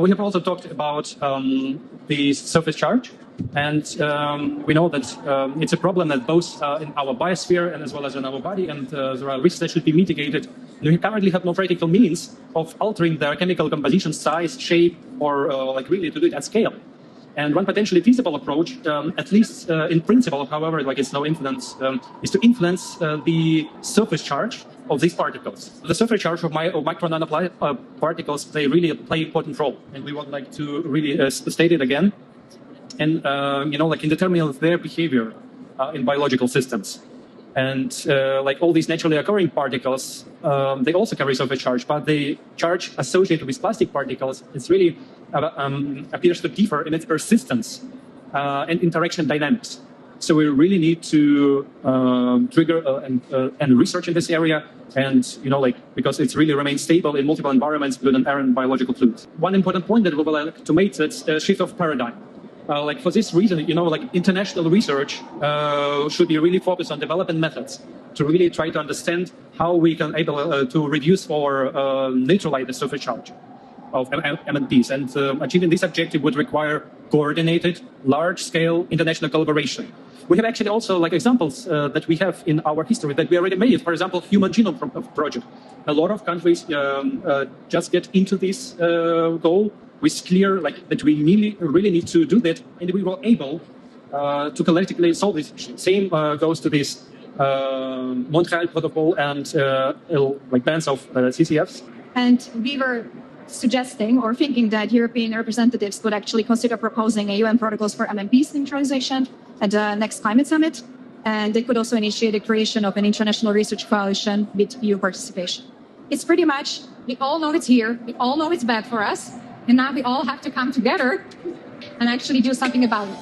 We have also talked about the surface charge, and we know that it's a problem that both in our biosphere and as well as in our body, and there are risks that should be mitigated. We currently have no practical means of altering their chemical composition, size, shape, or like really to do it at scale. And one potentially feasible approach, at least in principle, however, like it's no influence, is to influence the surface charge of these particles. The surface charge of micro nanoparticles, they really play an important role, and we would like to really state it again, and like in determining their behavior in biological systems. And like all these naturally occurring particles, they also carry surface charge, but the charge associated with plastic particles is really appears to differ in its persistence and interaction dynamics. So we really need to trigger and research in this area, and like because it's really remains stable in multiple environments with an errant biological fluid. One important point that we would like to make is a shift of paradigm. Like for this reason, like international research should be really focused on developing methods to really try to understand how we can able to reduce or neutralize the surface charge of MNPs. And achieving this objective would require coordinated, large-scale international collaboration. We have actually also like examples that we have in our history that we already made. For example, Human Genome Project. A lot of countries just get into this goal with clear like that we really need to do that, and we were able to collectively solve this issue. Same goes to this Montreal Protocol and like bands of CCFs. And we were suggesting or thinking that European representatives would actually consider proposing a UN protocols for MMPs neutralization at the next climate summit. And they could also initiate the creation of an international research coalition with EU participation. It's pretty much, we all know it's here, we all know it's bad for us, and now we all have to come together and actually do something about it.